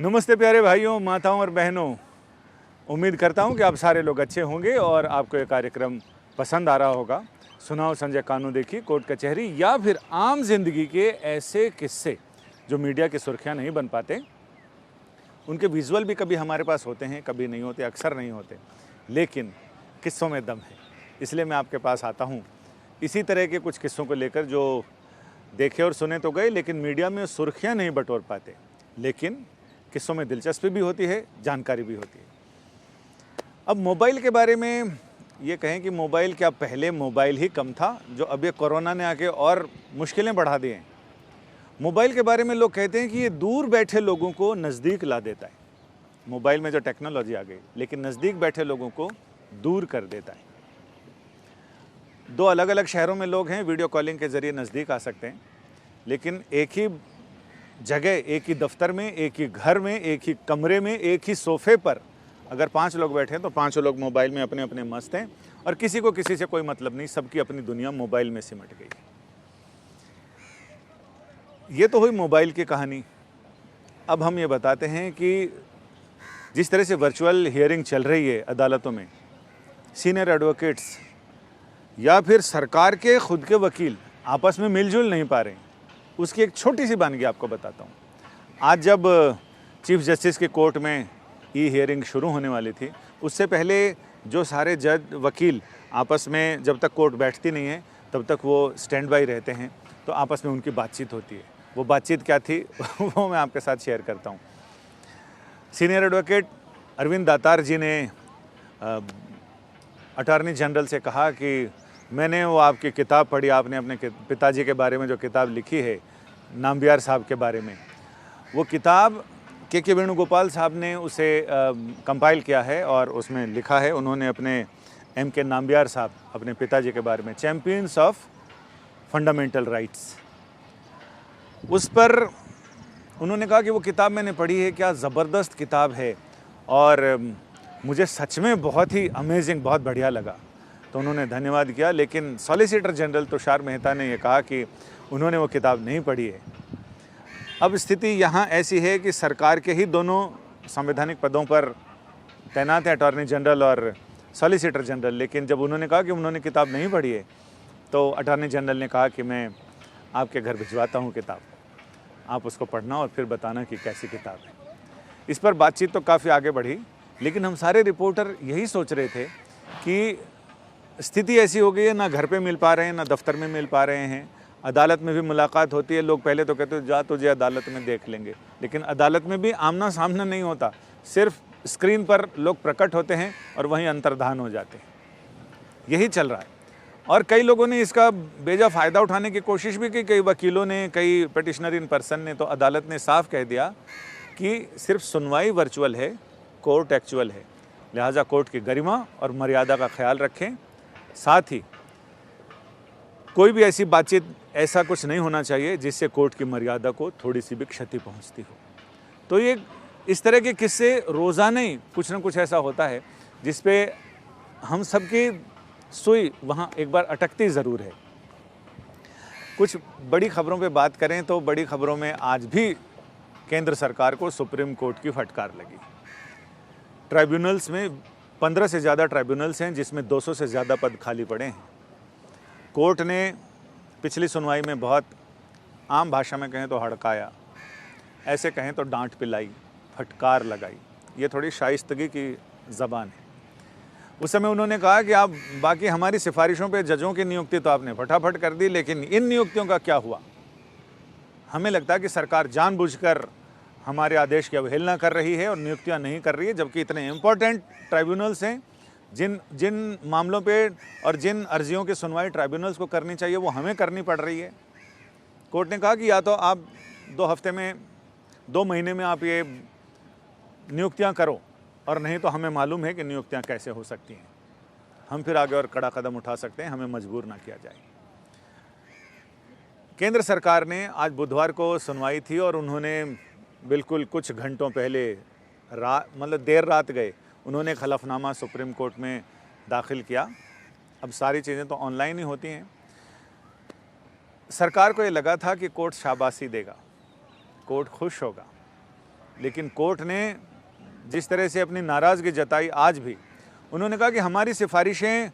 नमस्ते प्यारे भाइयों, माताओं और बहनों। उम्मीद करता हूं कि आप सारे लोग अच्छे होंगे और आपको ये कार्यक्रम पसंद आ रहा होगा। सुनाओ संजय कानू देखी कोर्ट कचहरी या फिर आम जिंदगी के ऐसे किस्से जो मीडिया की सुर्खियां नहीं बन पाते। उनके विजुअल भी कभी हमारे पास होते हैं, कभी नहीं होते, अक्सर नहीं होते, लेकिन किस्सों में दम है। इसलिए मैं आपके पास आता हूँ इसी तरह के कुछ किस्सों को लेकर जो देखे और सुने तो गए, लेकिन मीडिया में सुर्खियाँ नहीं बटोर पाते। लेकिन किस्सों में दिलचस्पी भी होती है, जानकारी भी होती है। अब मोबाइल के बारे में ये कहें कि मोबाइल क्या पहले मोबाइल ही कम था, जो अब ये कोरोना ने आके और मुश्किलें बढ़ा दी हैं। मोबाइल के बारे में लोग कहते हैं कि ये दूर बैठे लोगों को नज़दीक ला देता है। मोबाइल में जो टेक्नोलॉजी आ गई, लेकिन नज़दीक बैठे लोगों को दूर कर देता है। दो अलग अलग शहरों में लोग हैं, वीडियो कॉलिंग के ज़रिए नज़दीक आ सकते हैं, लेकिन एक ही जगह, एक ही दफ्तर में, एक ही घर में, एक ही कमरे में, एक ही सोफे पर अगर 5 लोग बैठे हैं तो 5 लोग मोबाइल में अपने अपने मस्त हैं और किसी को किसी से कोई मतलब नहीं। सबकी अपनी दुनिया मोबाइल में सिमट गई। ये तो हुई मोबाइल की कहानी। अब हम ये बताते हैं कि जिस तरह से वर्चुअल हियरिंग चल रही है अदालतों में, सीनियर एडवोकेट्स या फिर सरकार के खुद के वकील आपस में मिलजुल नहीं पा रहे हैं, उसकी एक छोटी सी वानगी आपको बताता हूँ। आज जब चीफ जस्टिस के कोर्ट में ई हियरिंग शुरू होने वाली थी, उससे पहले जो सारे जज वकील आपस में जब तक कोर्ट बैठती नहीं है तब तक वो स्टैंड बाई रहते हैं, तो आपस में उनकी बातचीत होती है। वो बातचीत क्या थी वो मैं आपके साथ शेयर करता हूँ। सीनियर एडवोकेट अरविंद दातार जी ने अटॉर्नी जनरल से कहा कि मैंने वो आपकी किताब पढ़ी, आपने अपने पिताजी के बारे में जो किताब लिखी है, नाम्बियार साहब के बारे में। वो किताब के वेणुगोपाल साहब ने उसे कंपाइल किया है और उसमें लिखा है, उन्होंने अपने के नाम्बियार साहब, अपने पिताजी के बारे में, चैम्पियंस ऑफ फंडामेंटल राइट्स। उस पर उन्होंने कहा कि वो किताब मैंने पढ़ी है, क्या ज़बरदस्त किताब है और मुझे सच में बहुत ही अमेजिंग, बहुत बढ़िया लगा। तो उन्होंने धन्यवाद किया, लेकिन सॉलिसिटर जनरल तुषार मेहता ने यह कहा कि उन्होंने वो किताब नहीं पढ़ी है। अब स्थिति यहाँ ऐसी है कि सरकार के ही दोनों संवैधानिक पदों पर तैनात हैं, अटॉर्नी जनरल और सॉलिसिटर जनरल, लेकिन जब उन्होंने कहा कि उन्होंने किताब नहीं पढ़ी है तो अटॉर्नी जनरल ने कहा कि मैं आपके घर भिजवाता हूँ किताब, आप उसको पढ़ना और फिर बताना कि कैसी किताब है। इस पर बातचीत तो काफ़ी आगे बढ़ी, लेकिन हम सारे रिपोर्टर यही सोच रहे थे कि स्थिति ऐसी हो गई है, ना घर पे मिल पा रहे हैं, ना दफ्तर में मिल पा रहे हैं। अदालत में भी मुलाकात होती है, लोग पहले तो कहते जा तुझे अदालत में देख लेंगे, लेकिन अदालत में भी आमना सामना नहीं होता, सिर्फ स्क्रीन पर लोग प्रकट होते हैं और वहीं अंतर्धान हो जाते हैं। यही चल रहा है और कई लोगों ने इसका बेजा फ़ायदा उठाने की कोशिश भी की। कई वकीलों ने, कई पिटिशनर इन पर्सन ने, तो अदालत ने साफ कह दिया कि सिर्फ सुनवाई वर्चुअल है, कोर्ट एक्चुअल है, लिहाजा कोर्ट की गरिमा और मर्यादा का ख्याल रखें। साथ ही कोई भी ऐसी बातचीत, ऐसा कुछ नहीं होना चाहिए जिससे कोर्ट की मर्यादा को थोड़ी सी भी क्षति पहुंचती हो। तो ये इस तरह के किस्से रोज़ाना ही कुछ ना कुछ ऐसा होता है जिस पे हम सबकी सुई वहाँ एक बार अटकती ज़रूर है। कुछ बड़ी खबरों पे बात करें तो बड़ी खबरों में आज भी केंद्र सरकार को सुप्रीम कोर्ट की फटकार लगी। ट्राइब्यूनल्स में 15 से ज़्यादा ट्राइब्यूनल्स हैं जिसमें 200 से ज़्यादा पद खाली पड़े हैं। कोर्ट ने पिछली सुनवाई में बहुत आम भाषा में कहें तो हड़काया, ऐसे कहें तो डांट पिलाई, फटकार लगाई। ये थोड़ी शाइस्तगी की ज़बान है। उस समय उन्होंने कहा कि आप बाकी हमारी सिफारिशों पे जजों की नियुक्ति तो आपने फटाफट कर दी, लेकिन इन नियुक्तियों का क्या हुआ? हमें लगता है कि सरकार जानबूझकर हमारे आदेश की अवहेलना कर रही है और नियुक्तियां नहीं कर रही है, जबकि इतने इम्पोर्टेंट ट्राइब्यूनल्स हैं जिन मामलों पे और जिन अर्जियों की सुनवाई ट्राइब्यूनल्स को करनी चाहिए वो हमें करनी पड़ रही है। कोर्ट ने कहा कि या तो आप 2 हफ्ते में, 2 महीने में आप ये नियुक्तियां करो, और नहीं तो हमें मालूम है कि नियुक्तियां कैसे हो सकती हैं, हम फिर आगे और कड़ा कदम उठा सकते हैं, हमें मजबूर ना किया जाए। केंद्र सरकार ने आज बुधवार को सुनवाई थी और उन्होंने बिल्कुल कुछ घंटों पहले मतलब देर रात गए, उन्होंने एक हलफनामा सुप्रीम कोर्ट में दाखिल किया। अब सारी चीज़ें तो ऑनलाइन ही होती हैं। सरकार को ये लगा था कि कोर्ट शाबाशी देगा, कोर्ट खुश होगा, लेकिन कोर्ट ने जिस तरह से अपनी नाराज़गी जताई आज भी, उन्होंने कहा कि हमारी सिफारिशें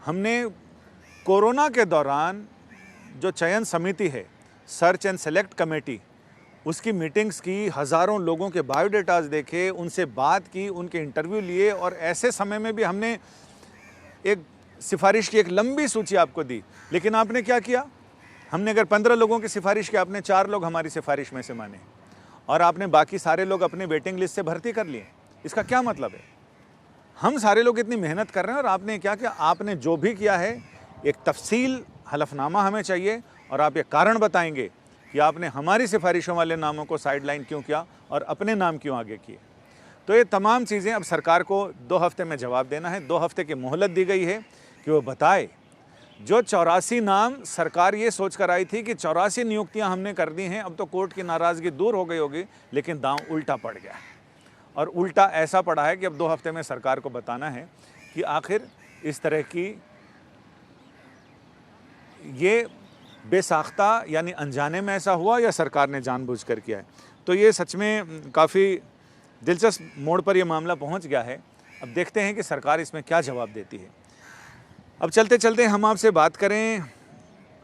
हमने कोरोना के दौरान जो चयन समिति है, सर्च एंड सेलेक्ट कमेटी, उसकी मीटिंग्स की, हज़ारों लोगों के बायोडेटाज देखे, उनसे बात की, उनके इंटरव्यू लिए, और ऐसे समय में भी हमने एक सिफारिश की एक लंबी सूची आपको दी। लेकिन आपने क्या किया? हमने अगर 15 लोगों की सिफारिश की, आपने 4 लोग हमारी सिफारिश में से माने और आपने बाकी सारे लोग अपने वेटिंग लिस्ट से भर्ती कर लिए। इसका क्या मतलब है? हम सारे लोग इतनी मेहनत कर रहे हैं और आपने क्या किया? आपने जो भी किया है, एक तफसील हलफनामा हमें चाहिए और आप ये कारण बताएंगे कि आपने हमारी सिफारिशों वाले नामों को साइडलाइन क्यों किया और अपने नाम क्यों आगे किए। तो ये तमाम चीज़ें अब सरकार को 2 हफ्ते में जवाब देना है। 2 हफ्ते की मोहलत दी गई है कि वो बताए। जो 84 नाम सरकार ये सोच कर आई थी कि 84 नियुक्तियां हमने कर दी हैं, अब तो कोर्ट की नाराज़गी दूर हो गई होगी, लेकिन दांव उल्टा पड़ गया। और उल्टा ऐसा पड़ा है कि अब 2 हफ्ते में सरकार को बताना है कि आखिर इस तरह की ये बेसाख्ता यानी अनजाने में ऐसा हुआ या सरकार ने जानबूझकर किया है। तो ये सच में काफ़ी दिलचस्प मोड़ पर यह मामला पहुंच गया है। अब देखते हैं कि सरकार इसमें क्या जवाब देती है। अब चलते चलते हम आपसे बात करें,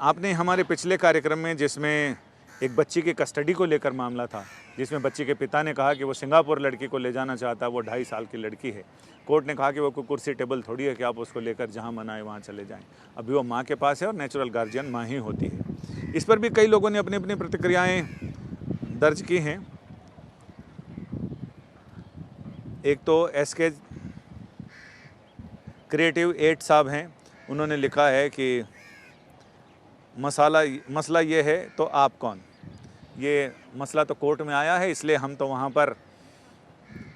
आपने हमारे पिछले कार्यक्रम में, जिसमें एक बच्ची की कस्टडी को लेकर मामला था, जिसमें बच्ची के पिता ने कहा कि वो सिंगापुर लड़की को ले जाना चाहता है, वो 2.5 साल की लड़की है। कोर्ट ने कहा कि वो कोई कुर्सी टेबल थोड़ी है कि आप उसको लेकर जहाँ मन आए वहाँ चले जाएं। अभी वो माँ के पास है और नेचुरल गार्जियन माँ ही होती है। इस पर भी कई लोगों ने अपनी अपनी प्रतिक्रियाएँ दर्ज की हैं। एक तो SK क्रिएटिव 8 साहब हैं, उन्होंने लिखा है कि मसला ये है तो आप कौन। ये मसला तो कोर्ट में आया है, इसलिए हम तो वहाँ पर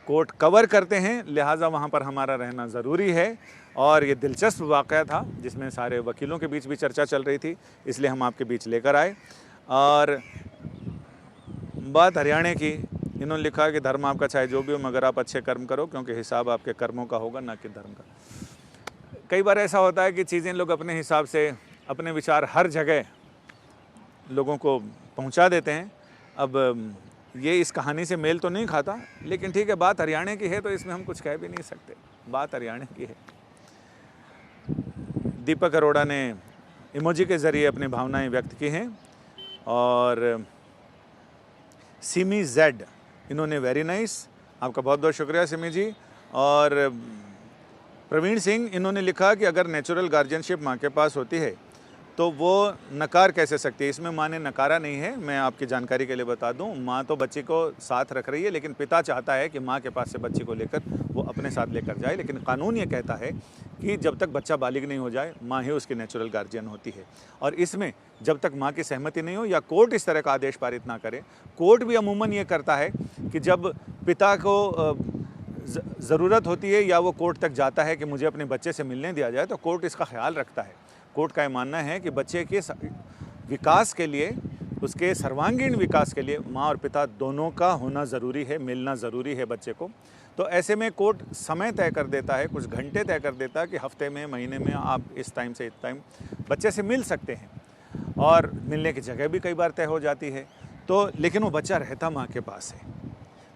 कोर्ट कवर करते हैं, लिहाजा वहाँ पर हमारा रहना ज़रूरी है। और ये दिलचस्प वाक़या था जिसमें सारे वकीलों के बीच भी चर्चा चल रही थी, इसलिए हम आपके बीच लेकर आए। और बात हरियाणा की, इन्होंने लिखा कि धर्म आपका चाहे जो भी हो, मगर आप अच्छे कर्म करो, क्योंकि हिसाब आपके कर्मों का होगा, ना कि धर्म का। कई बार ऐसा होता है कि चीज़ें लोग अपने हिसाब से, अपने विचार हर जगह लोगों को पहुंचा देते हैं। अब ये इस कहानी से मेल तो नहीं खाता, लेकिन ठीक है, बात हरियाणा की है तो इसमें हम कुछ कह भी नहीं सकते, बात हरियाणा की है। दीपक अरोड़ा ने इमोजी के ज़रिए अपनी भावनाएं व्यक्त की हैं। और सिमी जेड, इन्होंने वेरी नाइस, आपका बहुत बहुत शुक्रिया सिमी जी। और प्रवीण सिंह, इन्होंने लिखा कि अगर नेचुरल गार्जियनशिप माँ के पास होती है तो वो नकार कैसे सकती है। इसमें माँ ने नकारा नहीं है, मैं आपकी जानकारी के लिए बता दूं, माँ तो बच्ची को साथ रख रही है, लेकिन पिता चाहता है कि माँ के पास से बच्ची को लेकर वो अपने साथ लेकर जाए। लेकिन कानून ये कहता है कि जब तक बच्चा बालिग नहीं हो जाए, माँ ही उसकी नेचुरल गार्जियन होती है। और इसमें जब तक माँ की सहमति नहीं हो या कोर्ट इस तरह का आदेश पारित ना करे, कोर्ट भी अमूमन ये करता है कि जब पिता को ज़रूरत होती है या वो कोर्ट तक जाता है कि मुझे अपने बच्चे से मिलने दिया जाए, तो कोर्ट इसका ख्याल रखता है। कोर्ट का ये मानना है कि बच्चे के विकास के लिए, उसके सर्वांगीण विकास के लिए माँ और पिता दोनों का होना ज़रूरी है, मिलना ज़रूरी है बच्चे को। तो ऐसे में कोर्ट समय तय कर देता है, कुछ घंटे तय कर देता है कि हफ्ते में, महीने में आप इस टाइम से इस टाइम बच्चे से मिल सकते हैं। और मिलने की जगह भी कई बार तय हो जाती है। तो लेकिन वो बच्चा रहता माँ के पास है।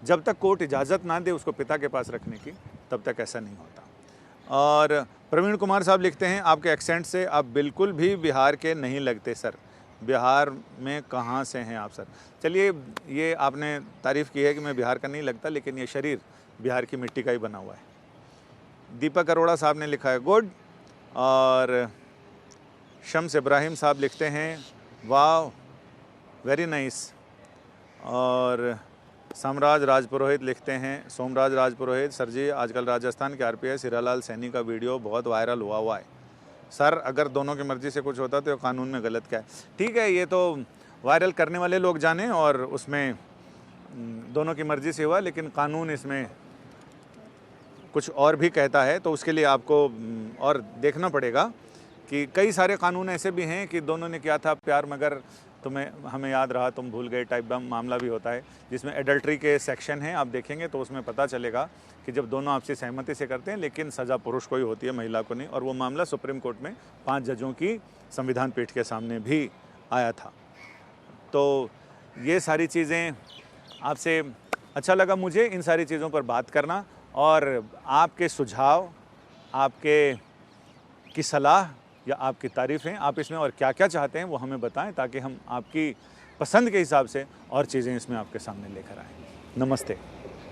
जब तक कोर्ट इजाज़त ना दे उसको पिता के पास रखने की, तब तक ऐसा नहीं होता। और प्रवीण कुमार साहब लिखते हैं, आपके एक्सेंट से आप बिल्कुल भी बिहार के नहीं लगते सर। बिहार में कहाँ से हैं आप सर? चलिए, ये आपने तारीफ़ की है कि मैं बिहार का नहीं लगता, लेकिन ये शरीर बिहार की मिट्टी का ही बना हुआ है। दीपक अरोड़ा साहब ने लिखा है गुड। और शम्स इब्राहिम साहब लिखते हैं वाह वेरी नाइस। और सामराज राजपुरोहित लिखते हैं, सोमराज राजपुरोहित, सर जी आजकल राजस्थान के RPS हीरालाल सैनी का वीडियो बहुत वायरल हुआ है। सर अगर दोनों की मर्ज़ी से कुछ होता तो कानून में गलत क्या है? ठीक है, ये तो वायरल करने वाले लोग जाने, और उसमें दोनों की मर्ज़ी से हुआ, लेकिन कानून इसमें कुछ और भी कहता है। तो उसके लिए आपको और देखना पड़ेगा कि कई सारे कानून ऐसे भी हैं कि दोनों ने किया था प्यार मगर हमें याद रहा तुम भूल गए टाइप का मामला भी होता है, जिसमें एडल्ट्री के सेक्शन हैं, आप देखेंगे तो उसमें पता चलेगा कि जब दोनों आपसी सहमति से करते हैं, लेकिन सज़ा पुरुष को ही होती है, महिला को नहीं। और वो मामला सुप्रीम कोर्ट में 5 जजों की संविधान पीठ के सामने भी आया था। तो ये सारी चीज़ें आपसे अच्छा लगा मुझे इन सारी चीज़ों पर बात करना, और आपके सुझाव, आपके की सलाह या आपकी तारीफ़ें, आप इसमें और क्या-क्या चाहते हैं वो हमें बताएं, ताकि हम आपकी पसंद के हिसाब से और चीज़ें इसमें आपके सामने लेकर आएँ। नमस्ते।